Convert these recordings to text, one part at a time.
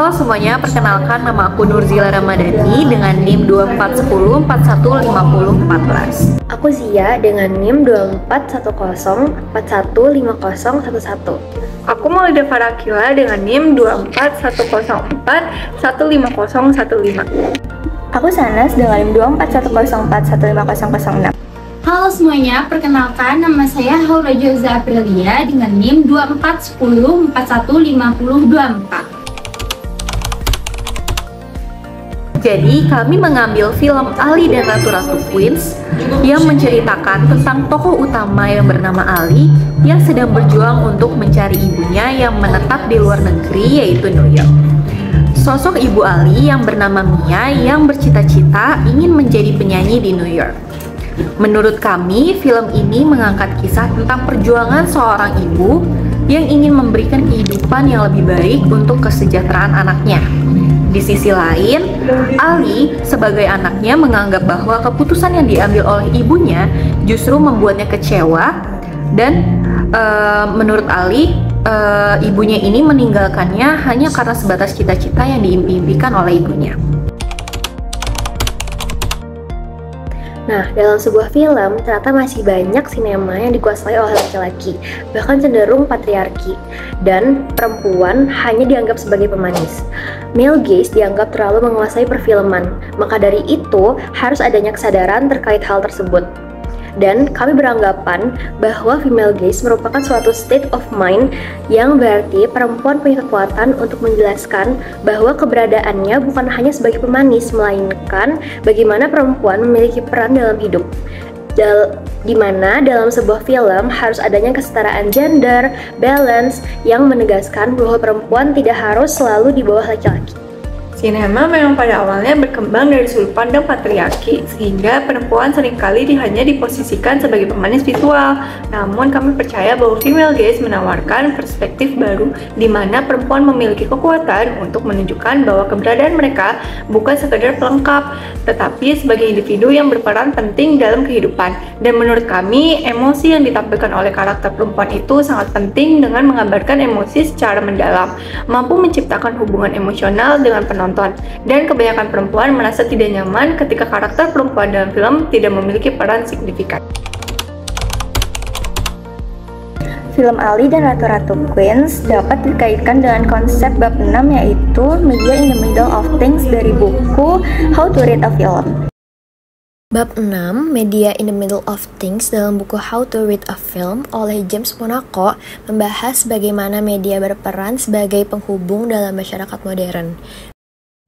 Halo semuanya, perkenalkan nama aku Nurzila Ramadhani dengan NIM 2410415014. Aku Zia dengan NIM 2410415011. Aku Maulida Farakila dengan NIM 2410415015. Aku Sanas dengan NIM 2410415006. Halo semuanya, perkenalkan nama saya Haura Joza Aprilia dengan NIM 2410415024. Jadi kami mengambil film Ali dan Ratu-Ratu Queens yang menceritakan tentang tokoh utama yang bernama Ali yang sedang berjuang untuk mencari ibunya yang menetap di luar negeri, yaitu New York. Sosok ibu Ali yang bernama Mia yang bercita-cita ingin menjadi penyanyi di New York. Menurut kami, film ini mengangkat kisah tentang perjuangan seorang ibu yang ingin memberikan kehidupan yang lebih baik untuk kesejahteraan anaknya. Di sisi lain, Ali sebagai anaknya menganggap bahwa keputusan yang diambil oleh ibunya justru membuatnya kecewa dan menurut Ali, ibunya ini meninggalkannya hanya karena sebatas cita-cita yang diimpikan oleh ibunya. Nah, dalam sebuah film, ternyata masih banyak sinema yang dikuasai oleh laki-laki, bahkan cenderung patriarki, dan perempuan hanya dianggap sebagai pemanis. Male gaze dianggap terlalu menguasai perfilman, maka dari itu harus adanya kesadaran terkait hal tersebut. Dan kami beranggapan bahwa female gaze merupakan suatu state of mind yang berarti perempuan punya kekuatan untuk menjelaskan bahwa keberadaannya bukan hanya sebagai pemanis, melainkan bagaimana perempuan memiliki peran dalam hidup. Di mana dalam sebuah film harus adanya kesetaraan gender, balance yang menegaskan bahwa perempuan tidak harus selalu di bawah laki-laki. Sinema memang pada awalnya berkembang dari sudut pandang patriarki, sehingga perempuan seringkali hanya diposisikan sebagai pemanis visual. Namun kami percaya bahwa female gaze menawarkan perspektif baru di mana perempuan memiliki kekuatan untuk menunjukkan bahwa keberadaan mereka bukan sekedar pelengkap, tetapi sebagai individu yang berperan penting dalam kehidupan. Dan menurut kami, emosi yang ditampilkan oleh karakter perempuan itu sangat penting dengan menggambarkan emosi secara mendalam, mampu menciptakan hubungan emosional dengan penonton. Dan kebanyakan perempuan merasa tidak nyaman ketika karakter perempuan dalam film tidak memiliki peran signifikan. Film Ali dan Ratu-Ratu Queens dapat dikaitkan dengan konsep bab 6, yaitu Media in the Middle of Things dari buku How to Read a Film. Bab 6, Media in the Middle of Things dalam buku How to Read a Film oleh James Monaco membahas bagaimana media berperan sebagai penghubung dalam masyarakat modern.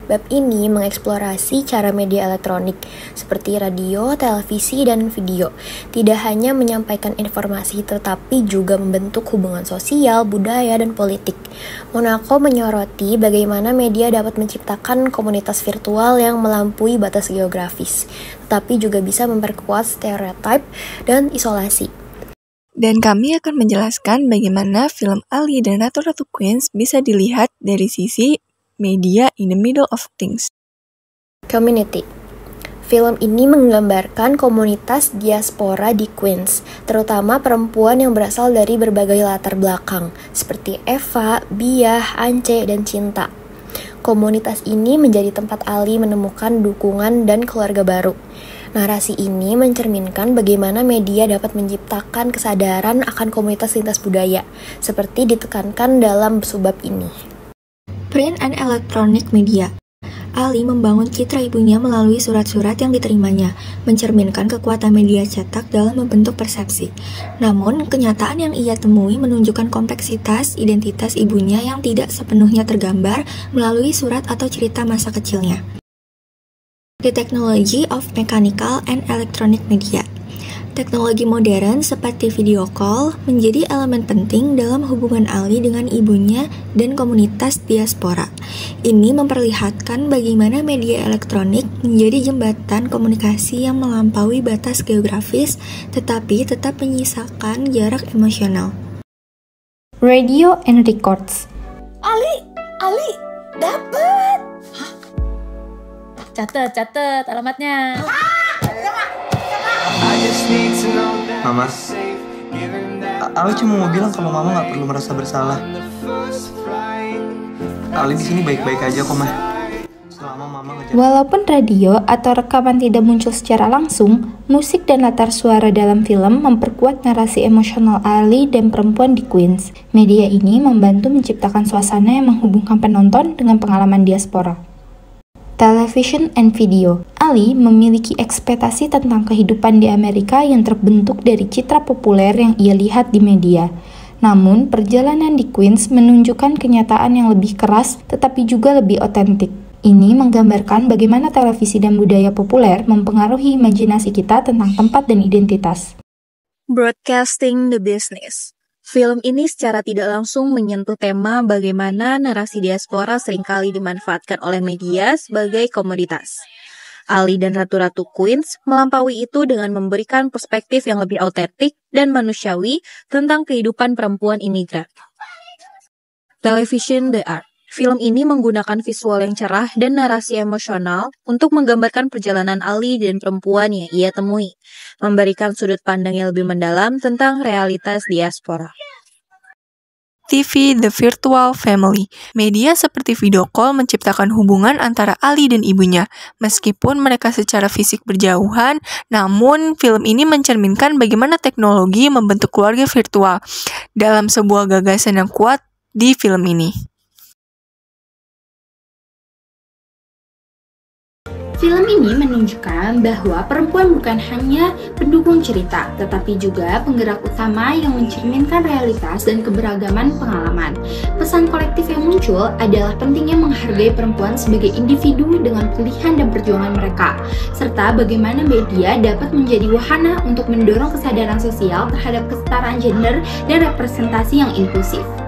Bab ini mengeksplorasi cara media elektronik seperti radio, televisi, dan video tidak hanya menyampaikan informasi tetapi juga membentuk hubungan sosial, budaya, dan politik. Monaco menyoroti bagaimana media dapat menciptakan komunitas virtual yang melampaui batas geografis, tetapi juga bisa memperkuat stereotip dan isolasi. Dan kami akan menjelaskan bagaimana film Ali dan Ratu-Ratu Queens bisa dilihat dari sisi Media in the Middle of Things. Community. Film ini menggambarkan komunitas diaspora di Queens, terutama perempuan yang berasal dari berbagai latar belakang, seperti Eva, Biah, Ance, dan Cinta. Komunitas ini menjadi tempat Ali menemukan dukungan dan keluarga baru. Narasi ini mencerminkan bagaimana media dapat menciptakan kesadaran akan komunitas lintas budaya, seperti ditekankan dalam subbab ini. Print and Electronic Media. Ali membangun citra ibunya melalui surat-surat yang diterimanya, mencerminkan kekuatan media cetak dalam membentuk persepsi. Namun, kenyataan yang ia temui menunjukkan kompleksitas identitas ibunya yang tidak sepenuhnya tergambar melalui surat atau cerita masa kecilnya. The Technology of Mechanical and Electronic Media. Teknologi modern seperti video call menjadi elemen penting dalam hubungan Ali dengan ibunya dan komunitas diaspora. Ini memperlihatkan bagaimana media elektronik menjadi jembatan komunikasi yang melampaui batas geografis tetapi tetap menyisakan jarak emosional. Radio and Records. Ali, dapet! Catet alamatnya. Mama, Ali cuma mau bilang kalau Mama nggak perlu merasa bersalah. Ali di sini baik-baik aja kok, Mah. Selama Mama ngejar. Walaupun radio atau rekaman tidak muncul secara langsung, musik dan latar suara dalam film memperkuat narasi emosional Ali dan perempuan di Queens. Media ini membantu menciptakan suasana yang menghubungkan penonton dengan pengalaman diaspora. Television and video. Ali memiliki ekspektasi tentang kehidupan di Amerika yang terbentuk dari citra populer yang ia lihat di media. Namun, perjalanan di Queens menunjukkan kenyataan yang lebih keras tetapi juga lebih otentik. Ini menggambarkan bagaimana televisi dan budaya populer mempengaruhi imajinasi kita tentang tempat dan identitas. Broadcasting the business. Film ini secara tidak langsung menyentuh tema bagaimana narasi diaspora seringkali dimanfaatkan oleh media sebagai komoditas. Ali dan Ratu-Ratu Queens melampaui itu dengan memberikan perspektif yang lebih autentik dan manusiawi tentang kehidupan perempuan imigran. Television The Art. Film ini menggunakan visual yang cerah dan narasi emosional untuk menggambarkan perjalanan Ali dan perempuan yang ia temui, memberikan sudut pandang yang lebih mendalam tentang realitas diaspora. TV The Virtual Family. Media seperti video call menciptakan hubungan antara Ali dan ibunya. Meskipun mereka secara fisik berjauhan, namun film ini mencerminkan bagaimana teknologi membentuk keluarga virtual dalam sebuah gagasan yang kuat di film ini. Film ini menunjukkan bahwa perempuan bukan hanya pendukung cerita, tetapi juga penggerak utama yang mencerminkan realitas dan keberagaman pengalaman. Pesan kolektif yang muncul adalah pentingnya menghargai perempuan sebagai individu dengan pilihan dan perjuangan mereka, serta bagaimana media dapat menjadi wahana untuk mendorong kesadaran sosial terhadap kesetaraan gender dan representasi yang inklusif.